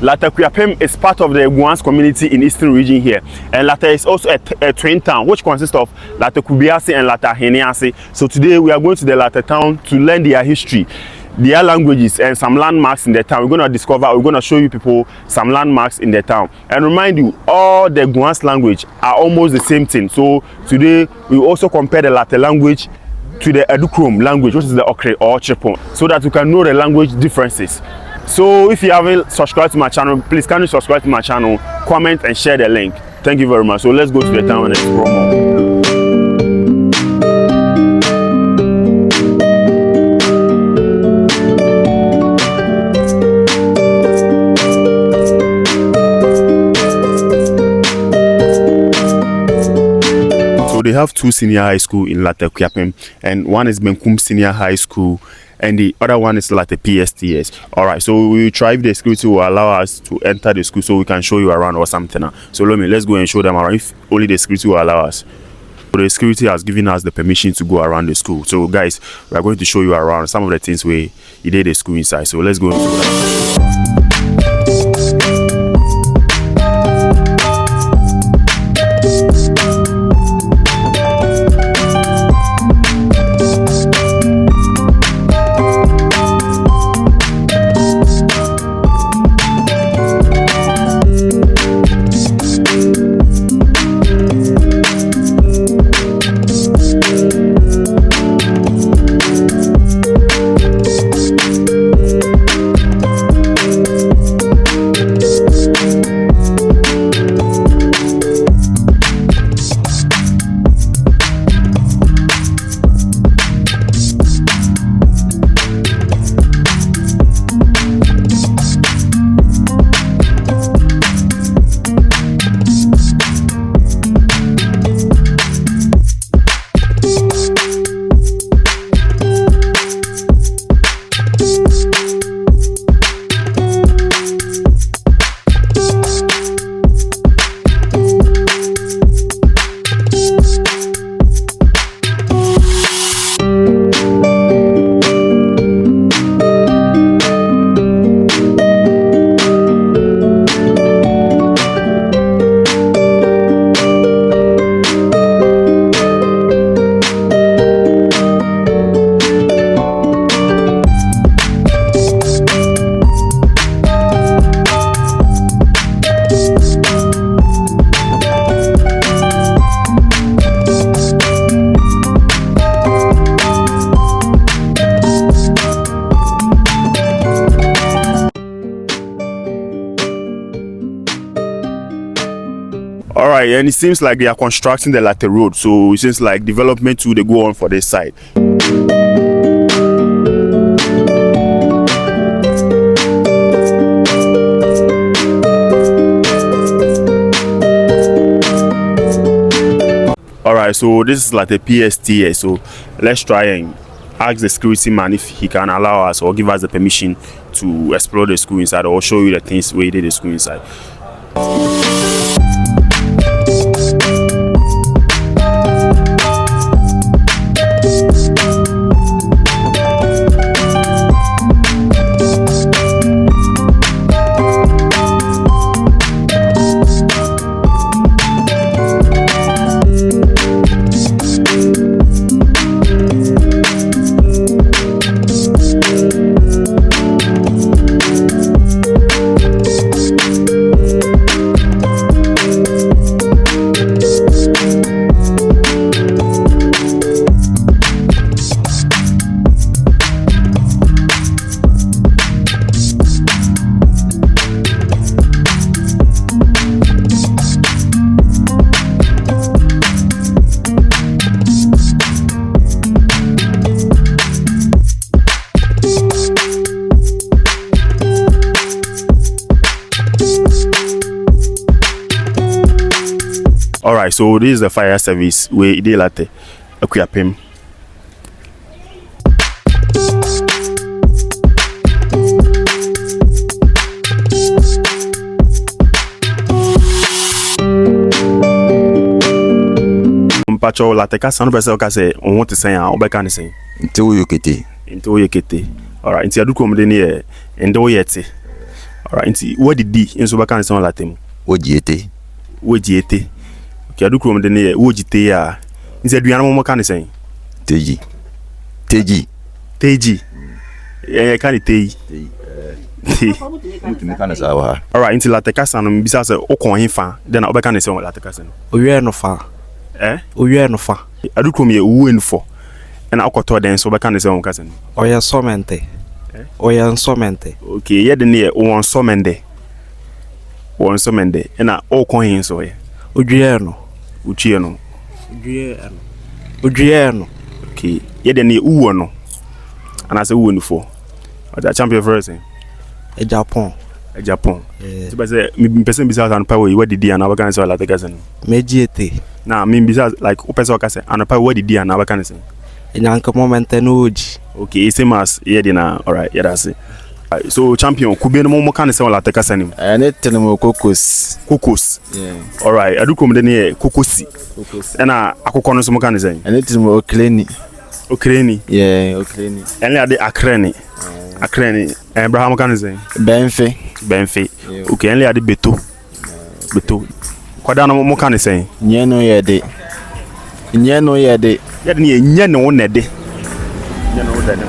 Larteh Akuapem is part of the Guans community in Eastern region here, and Larteh is also a twin town which consists of Larteh Kubiase and Larteh Heniase. So today we are going to the Larteh town to learn their history, their languages, and some landmarks in the town. We're going to show you people some landmarks in the town, and remind you all the Guans language are almost the same thing. So today we also compare the Larteh language to the Educrom language, which is the Okre or Chepon, so that you can know the language differences. So if you haven't subscribed to my channel, please kindly subscribe to my channel, comment and share the link. Thank you very much. So let's go to the town and explore more. They have two senior high school in Larteh Akuapem, and one is Benkum Senior High School, and the other one is Larteh PSTS. All right, so we try if the security will allow us to enter the school so we can show you around or something. So let's go and show them around if only the security will allow us. So the security has given us the permission to go around the school. So guys, we are going to show you around some of the things we did the school inside. So let's go into that. All right, and it seems like they are constructing the Larteh road, so it seems like development too they go on for this side. All right, so this is like the PSTS. So let's try and ask the security man if he can allow us or give us the permission to explore the school inside or show you the things we did the school inside. All right, so this is the fire service where they Larteh Akuapem. Mpacho Larteh ka sanu pese o ka se on want to say an obeka ni say. Nti wo yekete. All right, nti adukom de ne ende wo yete. Alright, what did D in so back and sound Latin? Ojiete. Ojiete. Okay, I do come the near Ojite ya. Instead, we are no more kind of saying. Teji. Yeah, can it take? Alright, until Larteh Kasan, besides Okon fan, then I'll back and say Larteh Kasan. We are no far. We are no far. I do come here win for. And I'll call then so back and say cousin. Oya somente. Oya somente. Okay, yeah, the near one somende. And I all coin so yeah. Ujiano. Okay, yeah, the near Uono. And I say win for. The champion first. Japan. So say me person besides and power what did and our can say Larteh Kasan. Mejiete. Now me besides like person can say and power what did and our can say. Nyanka momente nuji. Okay, same as yeah dina. Alright, yeah that's it. So champion kube no mo kan say Larteh Kasan. Ene tele mo kokos. Yeah. Alright, I do come the near kokosi. And akoko no so mo kan say. Ene tele mo okreni. Yeah, okreni. Ene ade akreni. Abraham kan say. Benfe. Yeah. Okay, ene ade beto. Kwada no mo kan say. Nyeno yede. Yeah, Nye no nede.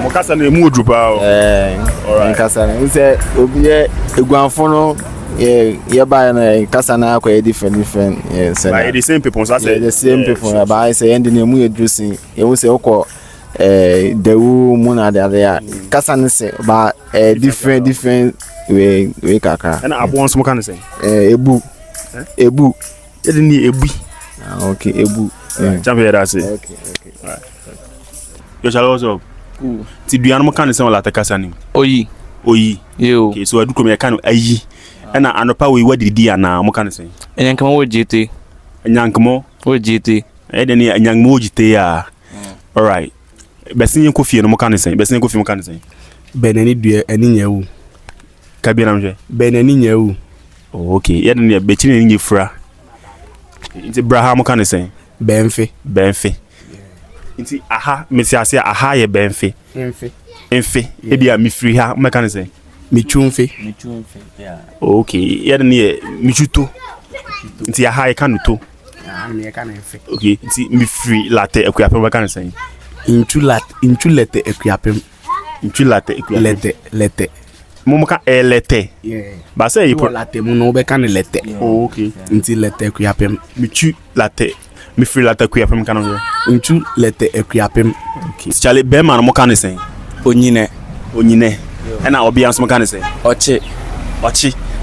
Mo kasa na emu odrupa o. Alright. Kasa na say obi eguanfo no yeah buy na kasa na akwa different yeah say. But the same people so say the same people but I say end na emu edusin. You say okọ dewu mu na there kasa na say but different way kaka. And abon so mo kan say. Ebu. Yede ni ebu. Okay, ebu. Champion that's it. Okay. Alright. Yo shall also. Cool. Ti duan mo kan say Larteh Kasan. Oyi. Yo. Okay, so I do come here kan ayi. And anopa we what did na mo kan say. Nyanka mo ojite. Nyankmo Ojite. De ni nyankmo ojite ya. Alright. Besin Kofi no mo kan say. Besin Kofi mo kan say. Benani dua ani nyawu. Kabi na mje. Benani nyawu. Okay, yede ni be chine ni fra. Inti Abraham kan say. Benfe. Inti aha mesiase aha ye benfe. Enfe. Ebia mi free ha me kan say. Michunfe. Yeah. Okay, yede ni michuto. Inti aha ye kanuto. Me kan enfe. Okay, inti mi free Larteh Akuapem me kan say. Inchulete Akuapem. Lete. Mo ka elete. Yeah. Ba say you Larteh mu no be kan lete. Oh, okay. Inti lete Akuapem. Michu Larteh. Mi free Larteh Akuapem kan no. Inchu lete Akuapem. Okay. Chale be man mo kan say. Onyine. E na obi anso mo kan say. Ochi.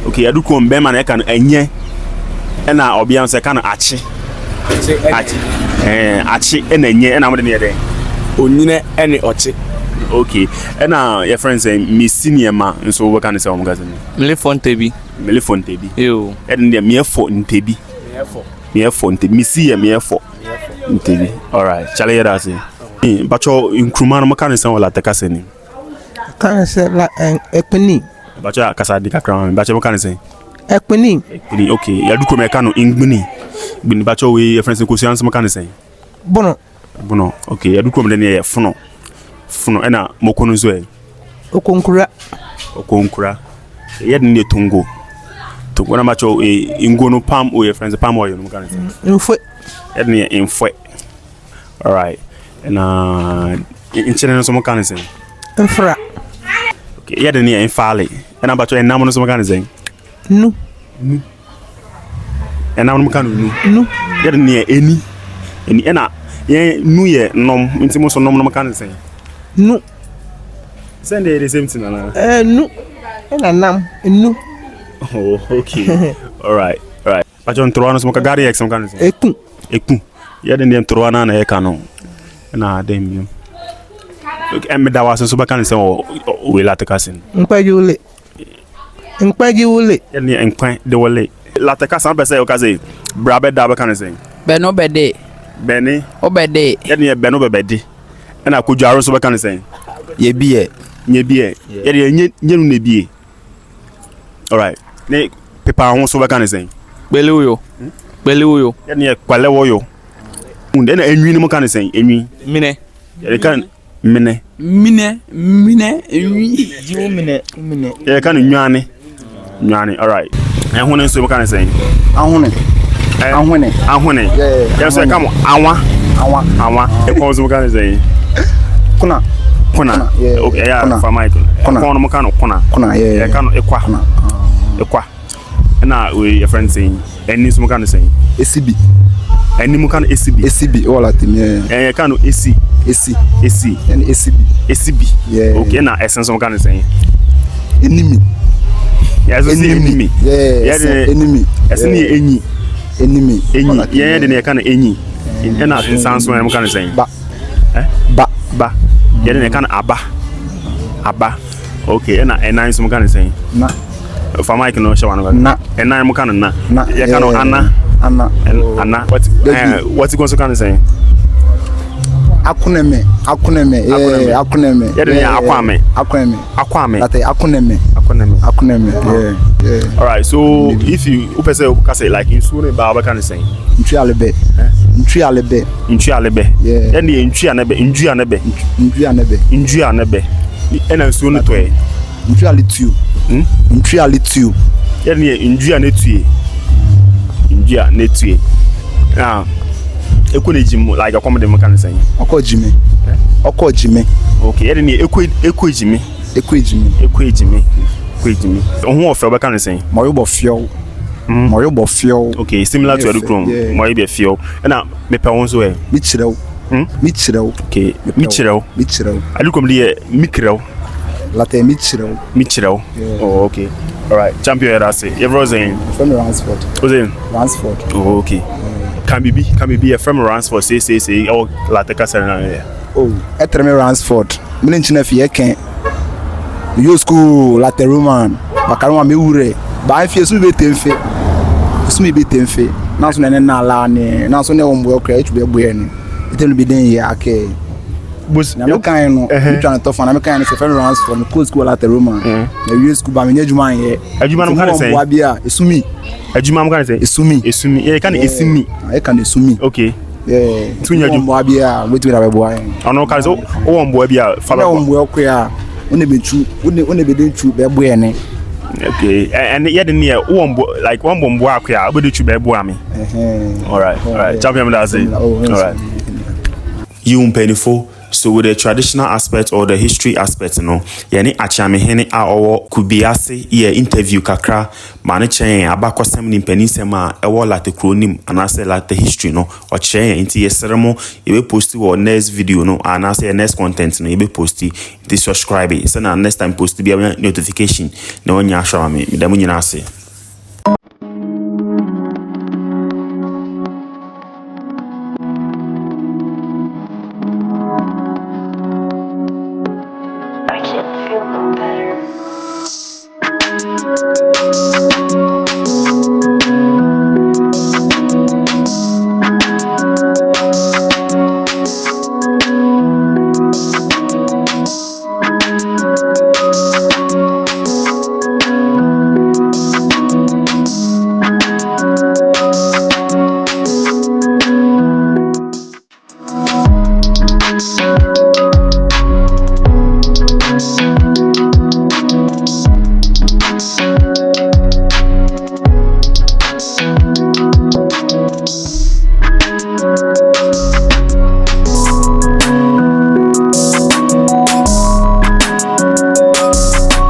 Okay, adu ko be man e kan enye. E na obi anso kan achi. Achi e na enye e na mo de ne de. Onyine ene ochi. Okay. E na your friend say mi senior ma nso wo kan say o mo kan say. Mele fontebi. Yo. E de me efo ntebi. Mi see me efo. Ntebi. Alright. Chale yada say. Bacho nkruma no mo kan say o Larteh Kasan. Kan say la ekpeni. Bacho kasa di kakra bacho mo kan say. Ekpeni. Okay. Ya du ko me kan no ngbini. Gbini bacho we your friend say ko sian mo kan say. Bono. Okay. Ya du ko me de fono ena mokono zo e. Okonkura. Ya de ne tungo na bacho ngono palm o your friends palm oil mo kan say. Info. Ya de ne info. Alright. And in channel so mo kan say. Infra. Okay. Ya de ne infale. Ena bacho enam no so mo kan say. Nu. Enam no mo kan nu. Ya de ne eni ena ye nu ye nom nti mo so nom no mo kan say. Nu. Send the same thing na. Nu. Ena nam. Nu. Oh, okay. All right. Bacho ntro no so mo ka gari ex mo kan say. Ekun. Ya de ne ntro na e ka no. Na dem. Okay, em da was so ba kan say o we Larteh Kasan. Nkpaji wole. Ya ne enkwan de wole. Larteh Kasan be say o ka say brabe da ba kan say. Beno bede. Beni. Obede. Ya ne beno bebede. Na koju aro so ba kan say. Ye bie. Ya de nyenu ne bie. All right. Ne pepa ho so ba kan say. Bele uyo. Ya ne kwale wo yo. Unde na enwi ni mo kan say enwi. Mine. Ya de kan mine. Mine. Jiwo mine. Ya kan nwane. Nyani, all right. And when so can I say? Ahune. Ahune. Yeah. Yes, I come Awa. E ko so can I say? Kuna. Yeah. Okay, yeah, for Michael. Kuna mo kan kuna. Yeah, kan ekwa. Ekwa. Na we your friend saying, any so can I say? ACB. Any mo kan ACB. ACB all at me. Eh kan AC. And ACB. Yeah. Okay, na essence so can I say? Enemy. Yes, enemy. Yeah, enemy. Enemy. Enemy. Yeah, then you can enemy. And na instance so can I say? Ba. Yeah, then you can aba. Okay, and I so can I say? Na. For Mike no show one. Na. And I am can na. Na. You can Anna. Anna. What's going to can I say? Akuneme. Yeah, Akuneme. Yeah, then Akuapem. Larteh Akuneme. Yeah. All right. So if you can say like in Sune Baba can say Ntri alebe. Yeah. Then the Ntri anebe. And I soon to it. Ntri alitu. Then the India netue. Now, a jim like a comedy can say. Oko Jime. Okay, then the Jimmy. On what Faber can say? Moyobo Fio. Okay, similar to Educrum. Moyobo Fio. And now, me parents way. Michiro. Okay, Michiro. I look on the Mikro. Larteh Michiro. Oh, okay. All right. Champion, I say. You're saying. From Ransford. Oh, okay. Can be a from Ransford. Say. Oh, Larteh Castle. Oh, etreme Ransford. Mini nchine fi eken. Yo school Larteh Roman. Bakaroma me ure. Ba fi esu be temfe. Na so na la ne. Na so ne ombo okra etu be boye ni. Itelu bi den ye ake. Bus na me kan no me twa to fa na me kan no from Ransford no school Larteh Roman. Na yo school ba me adwuma ye. Adwuma no kan say. Ombo bia esumi. Adwuma kan say. Esumi. Yeah, kan esimi. I can esumi. Okay. Yeah. Tunya ju ombo bia wetu na be boy. Ono kan so o ombo bia fa na ombo okra one be den chu be boy ni. Okay. And yeah, the near ombo like one bombo akwa obedu chu be boy me. All right. Champion that say. All right. You penifo. So with the traditional aspect or the history aspect, no, yani achame hene a owo kubiase ye interview kakra mane chen abakọ sem ni mpanisem a ewo Larteh kronim anase Larteh history no o chen inti yeseremo e be post wo next video no anase next content no e be post inti subscribe so na next time post be notification na onya ahwa me da mu nyina ase. I can't feel no better.